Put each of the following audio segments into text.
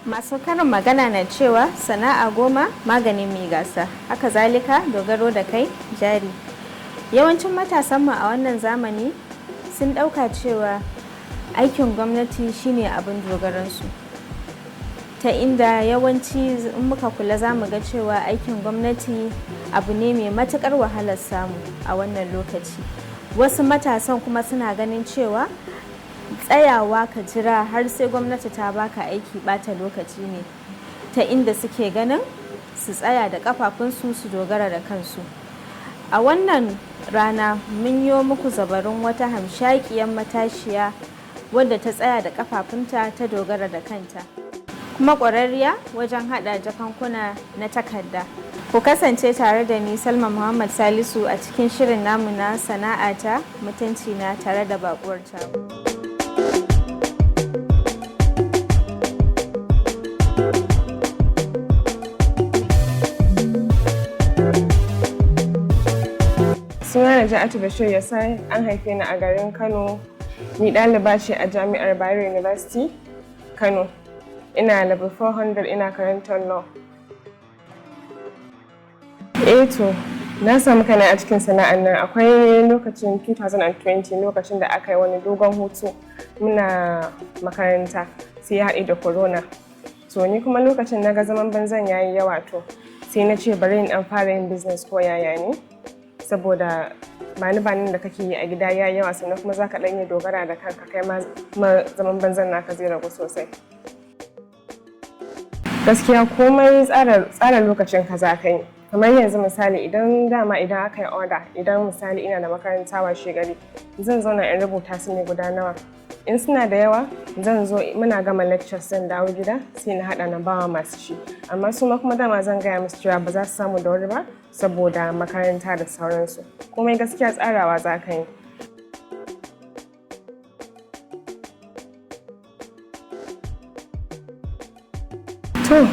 Masu karin magana na cewa sana'a goma maganin mai gasa, haka zalika dogaro da kai jari. Yawancin matasanmu a wannan zamani sun ɗauka cewa aikin gwamnati shine abin dogaransu, ta inda yawanci in muka kula za mu ga cewa aikin gwamnati abu ne mai matuƙar wahalar samu a wannan lokaci. Wasu matasan kuma suna ganin cewa tsayawa ka jira har sai gwamnati ta baka aiki bata lokaci ne, ta inda suke ganin su tsaya da kafafunsu su dogara da kansu. A wannan rana mun yi muku zabarin wata hamshakiyar matashiya wadda ta tsaya da kafafunta ta dogara da kanta, kuma ƙwararriya wajen haɗa jakankuna na takarda. Ku kasance tare da ni Salma Muhammad Salisu a cikin shirin namu na sana'ata mutunci na tare da baƙuwar tamu. Suna Naja'atu Bashir Yassar, an haife ni a garin Kano. Ni ɗaliba ce a Jami'ar Bayero University, Kano. Ina level 400, ina karantar law. To, na samu kaina a cikin sana'ar nan akwai lokacin 2020, lokacin da aka yi wani dogon hutu muna makaranta sai ya haɗe da corona. To ni kuma lokacin na ga zaman banzan yayi yawa, to sai na ce bari in ɗan fara yin business ko yaya ne, saboda bani da kake yi a gida ya yawa, sannan kuma za ka ɗan yi dogara da kanka, kai ma zaman banzan naka zai ragu sosai. Gaskiya komai tsara lokacin ka za ka yi. Kamar yanzu misali idan aka yi order, idan misali ina da makaranta washe gari, zan zauna in rubuta su ne guda nawa. In suna da yawa zan zo muna gama lectures zan dawo gida sai na haɗa na bawa masu shi. Amma su ma kuma dama zan gaya musu cewa ba za su samu da wuri ba saboda makaranta da sauransu. Komai gaskiya tsarawa za ka yi. To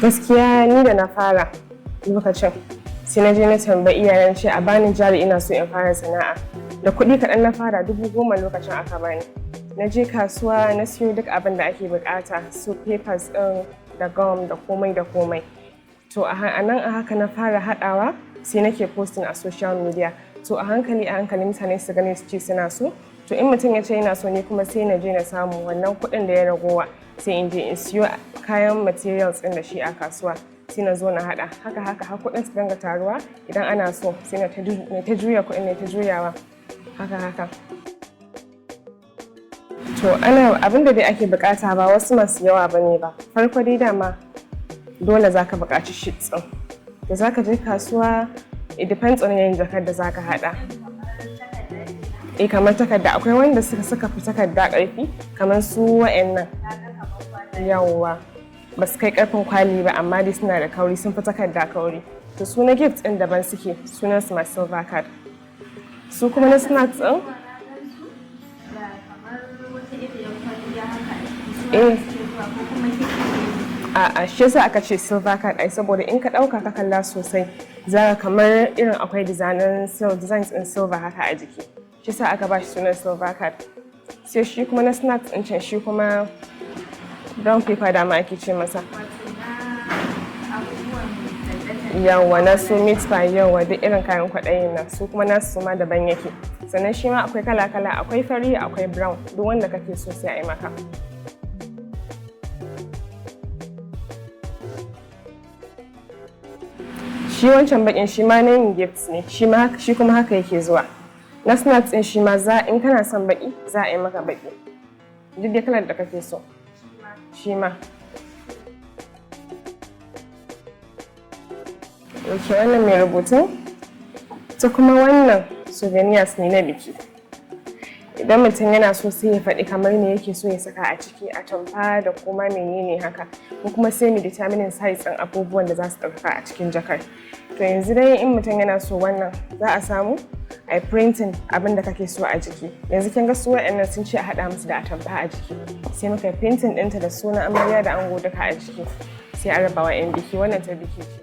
gaskiya ni da na fara lokacin sai na je na tambayi iyayen ce a bani jari, ina so in fara sana'a. Da kuɗi kaɗan na fara 10,000 lokacin aka bani. Na je kasuwa na siyo duk abin da ake bukata, su papers ɗin da gum da komai. To a nan a haka na fara haɗawa sai nake posting a social media. To a hankali mutane su gani su ce suna so. To in mutum ya ce yana so, ni kuma sai na je na samu wannan kuɗin da ya ragowa sai in je in siyo kayan materials ɗin da shi a kasuwa. Sai na zo na haɗa haka har kuɗin su dinga taruwa. Idan ana so sai na ta juya kuɗin, na ta juyawa haka. To abinda dai ake bukata ba wasu masu yawa bane ba. Farko dai dama dole zaka buƙaci sheets ɗin da zaka je kasuwa. It depends on yayin jakar da zaka haɗa. Kamar takarda akwai wanda suka fi takarda ƙarfi, kamar su wa'annan yawwa, ba su kai ƙarfin kwali ba amma dai suna da kauri, sun fi takarda kauri. To su na gift ɗin daban suke, sunan su ma silver card. Su kuma na snacks ɗin shi yasa aka ce silver card saboda in ka ɗauka ka kalla sosai za ka kamar irin akwai designs ɗin silver haka a jiki, shi yasa aka ba shi sunan silver card. Sai shi kuma na snacks ɗin can, shi kuma brown paper dama ake ce masa. Yawwa na su meat pie, yawwa duk irin kayan kwaɗayin nan, su kuma nasu ma daban yake. Sannan shi ma akwai kala-kala, akwai fari akwai brown, duk wanda kake so sai a yi maka. Shi wancan bakin shi ma na yin gifts ne, shi kuma haka yake zuwa. Na snacks ɗin shi ma in kana son baki za a yi maka baki, duk dai kalar da kake so shi ma. Ok, wannan mai rubutun, ta kuma wannan souvenirs ne na biki. idan mutum yana so sai ya faɗi kamar me yake so ya saka a ciki, a tamfa da kuma menene haka, ko kuma sai mu determine size ɗin abubuwan da za su ɗauka a cikin jakar. To yanzu dai in mutum yana so wannan za a samu a printing abin da kake so a jiki. Yanzu kin ga su waɗannan sun ce a haɗa musu da atamfa a jiki, sai muka yi printing ɗinta da sunan amarya da ango duka a jiki, sai a raba wa 'yan biki. Wannan ta biki ce.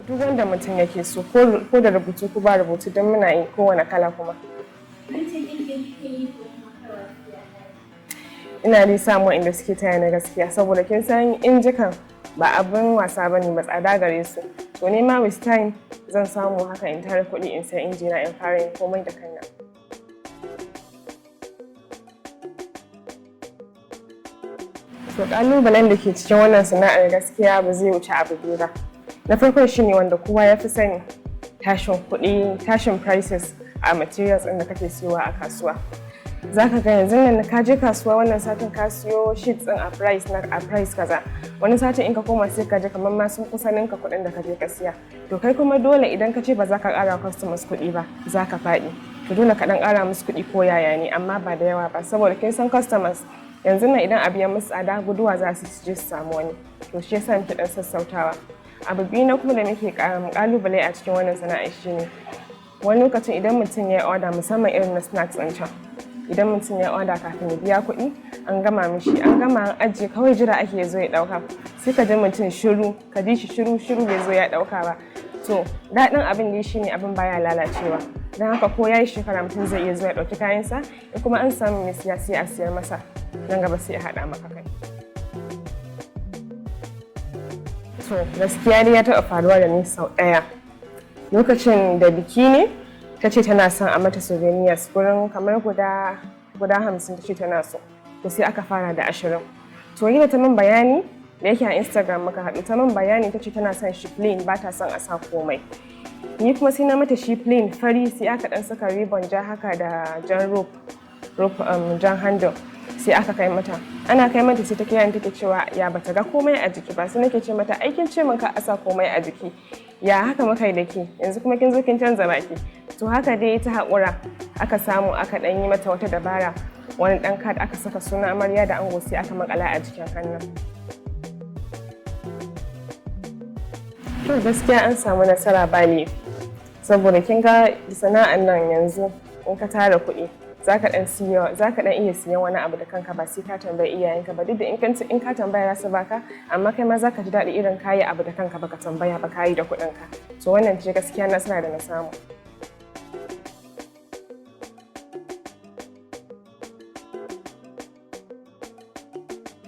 Duk wanda mutum yake so, ko da rubutu ko ba rubutu, don muna yi kowane kala kuma. Ina dai samu inda suke taya na gaskiya, saboda kin san injikan ba abin wasa ba ne, ba tsada gare su. To ni ma with time zan samu haka in tara kuɗi in sai injina in fara yin komai da kaina. To ƙalubalen da ke cikin wannan sana'ar gaskiya ba zai wuce abu biyu ba. Na farko shine wanda kowa ya fi sani, tashin kuɗi, tashin prices a materials ɗin da kake siyowa a kasuwa. Za ka ga yanzu nan ka je kasuwa wannan satin ka siyo sheets ɗin a price kaza, wani satin in ka koma sai ka je kamar ma sun kusa ninka kuɗin da ka je ka siya. To kai kuma dole idan ka ce ba za ka ƙara customers kuɗi ba, za ka faɗi. To dole ka ɗan ƙara musu kuɗi ko yaya ne, amma ba da yawa ba, saboda kin san customers yanzu nan idan abu ya musu tsada guduwa za su je su samu wani. To shi yasa muke ɗan sassautawa. Abu biyu na kuma da muke ƙalubale a cikin wannan sana'a shine wani lokacin idan mutum ya order, musamman irin na snacks ɗin can, idan mutum ya order kafin ya biya kuɗi an gama mishi, an gama an ajiye, kawai jira ake zo ya ɗauka, sai ka ji mutum shiru, ka ji shi shiru bai zo ya ɗauka ba. To daɗin abin dai shine abin baya lalacewa, don haka ko ya yi shekara mutum zai iya zo ya ɗauki kayansa, in kuma an samu mai siya sai a siyar masa, nan gaba sai a haɗa maka kai. To gaskiya dai ya taɓa faruwa da ni sau ɗaya. Lokacin da biki ne, ta ce tana son a mata souvenirs gurin kamar guda 50 ta ce tana so. To sai aka fara da 20. To yi da ta min bayani, da yake a Instagram muka haɗu, ta min bayani ta ce tana son shi plain, ba ta son a sa komai. Ni kuma sai na mata shi plain fari, sai aka ɗan saka ribbon ja haka da jan rope jan handle. Sai aka kai mata, ana kai mata sai ta kira ni take cewa ya bata ga komai a jiki ba, sai nake ce mata aikin ce min ka a sa komai a jiki, ya haka muka yi da ke, yanzu kuma kin zo kin canza baki. To haka dai ta haƙura, aka samu aka ɗan yi mata wata dabara, wani ɗan card aka saka sunan amarya da ango sai aka makala a jikin hannun. To gaskiya an samu nasara ba ne, saboda kin ga sana'an nan yanzu in ka tara kuɗi za ka ɗan iya siyan wani abu da kanka, ba sai ka tambayi iyayenka ba, duk da in ka tambaya za su baka, amma kai ma za ka ji daɗi irin kayi abu da kanka baka tambaya ba, kayi da kuɗinka. To wannan ce gaskiya nasara da na samu.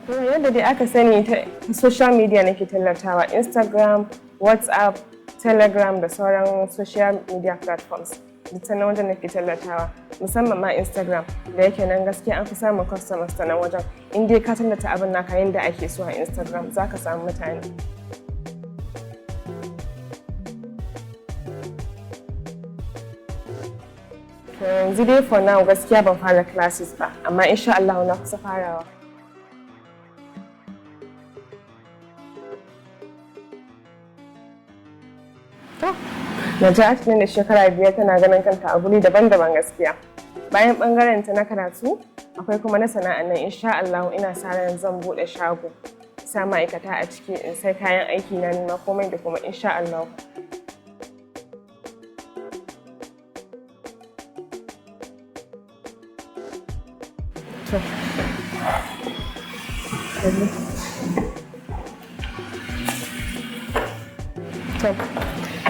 To yadda dai aka sani ta social media nake tallatawa, Instagram, WhatsApp, Telegram da sauran social media platforms. Duk ta nan wajen nake tallatawa, musamman ma Instagram, da yake nan gaskiya an fi samun customers ta nan wajen. In dai ka tallata abin naka yadda ake so a Instagram, za ka samu mutane. To yanzu dai for now gaskiya ban fara classes ba, amma insha Allah na kusa farawa. Naja'atu ne da shekara 5 tana ganin kanta a guri daban-daban gaskiya. Bayan ɓangaren ta na karatu, akwai kuma na sana'an nan, insha Allah ina sa ran zan buɗe shago, sa ma'aikata a ciki, in sai kayan aiki na nima komai da kuma insha Allah.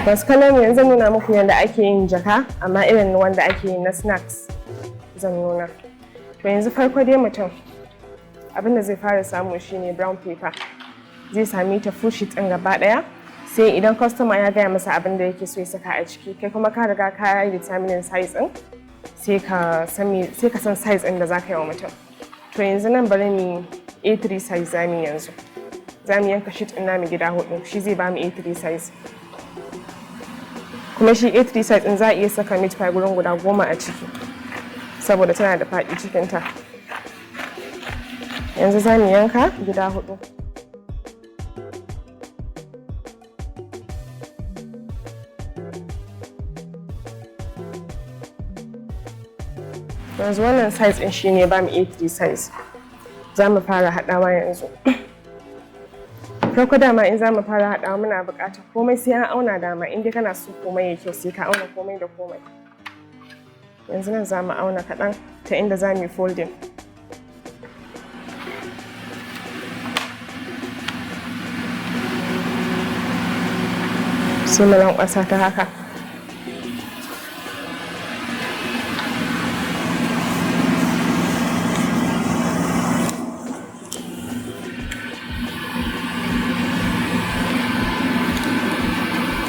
Masu kallon yanzu nuna muku yadda ake yin jaka, amma irin wanda ake yi na snacks zan nuna. To yanzu farko dai mutum abinda zai fara samu shine brown paper, zai sami ta full sheet ɗin gaba ɗaya, sai idan customer ya gaya masa abinda yake so ya saka a ciki, kai kuma ka riga ka yi determining size ɗin, sai ka san size ɗin da za ka yi wa mutum. To yanzu nan bari mu A3 size zamu yanzu. Za mu yanka sheet ɗin namu gida 4, shi zai ba mu A3 size. Kuma shi A3 size ɗin za a iya saka meat pie gurin guda 10 a ciki, saboda tana da faɗi cikinta. Yanzu za mu yanka gida 4. yanzu wannan size ɗin shine ba mu A3 size. Za mu fara haɗawa yanzu. Farko dama in za mu fara haɗawa muna buƙatar komai sai an auna dama in dai kana so komai ya kyau sai ka auna komai da komai. Yanzu nan za mu auna kaɗan ta inda za mu yi folding. Sai mu lankwasa ta haka.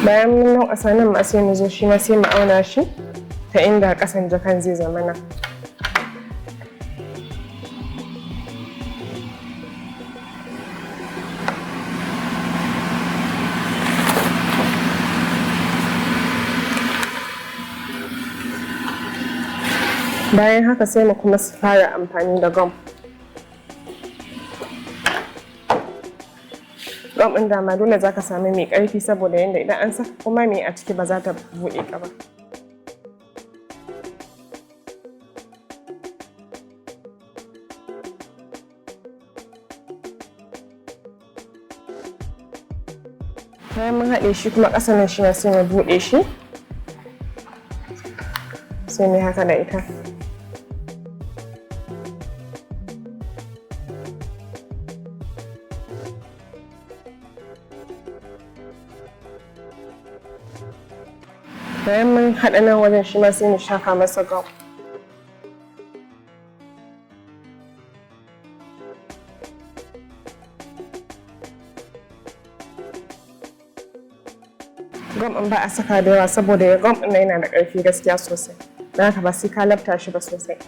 Bayan mun lankwasa nan ma sai mu zo shi ma sai mu auna shi ta inda ƙasan jakan zai zamana. Bayan haka sai mu kuma fara amfani da gum. Gum ɗin dama dole za ka sami mai ƙarfi saboda yadda idan an saka kuma mai a ciki ba za ta buɗe ka ba. Bayan mun haɗe shi kuma ƙasa nan shi sai mu buɗe shi. Sai mu haka da ita. Bayan mun haɗa nan wajen shi ma sai mu shafa masa gum. Gum ɗin ba a saka da yawa saboda gum ɗin yana da ƙarfi gaskiya sosai. Don haka ba sai ka lafta shi ba sosai.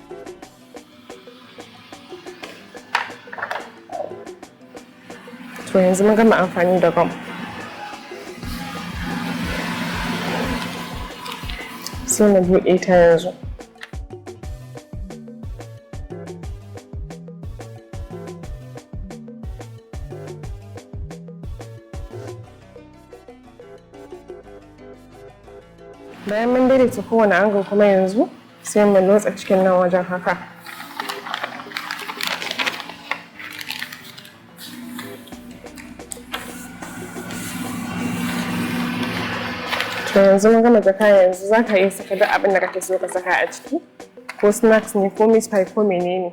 To yanzu mun gama amfani da gum. Sai na buɗe ta yanzu. Bayan mun daidaita kowane angle kuma yanzu sai mu lotsa cikin nan wajen haka. To yanzu mun gama jaka yanzu za ka iya saka duk abin da kake so ka saka a ciki, ko snacks ne ko meat pie ko menene.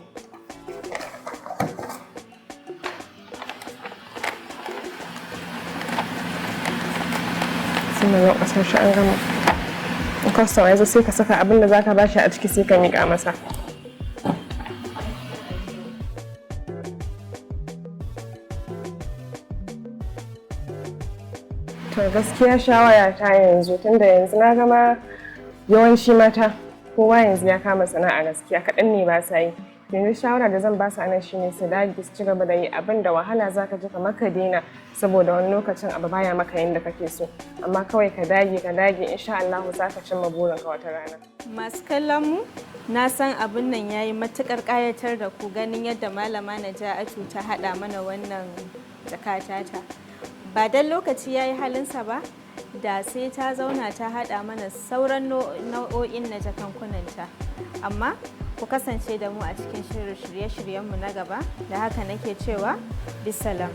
Sai mu lankwasa shi an gama. In customer yazo sai ka saka abin da za ka bashi a ciki sai ka miƙa masa. To gaskiya shawara ta yanzu tunda yanzu na gama yawanci mata kowa yanzu ya kama sana'a gaskiya kaɗan ne ba sa yi. Yanzu shawara da zan ba su anan shine su dage su ci gaba da yi abin da wahala zaka ji kamar ka daina saboda wani lokacin abu baya maka yanda kake so, amma kawai ka dage insha Allah za ka cimma burinka wata rana. Masu kallon mu na san abin nan yayi matukar ƙayatar da ku ganin yadda malama Naja'atu ta haɗa mana wannan jakatata. Ba dan lokaci yayi halinsa ba da sai ta zauna ta haɗa mana sauran nau'o'in na jakankunanta, amma ku kasance da mu a cikin shirye-shiryenmu na gaba, da haka nake cewa bisalam.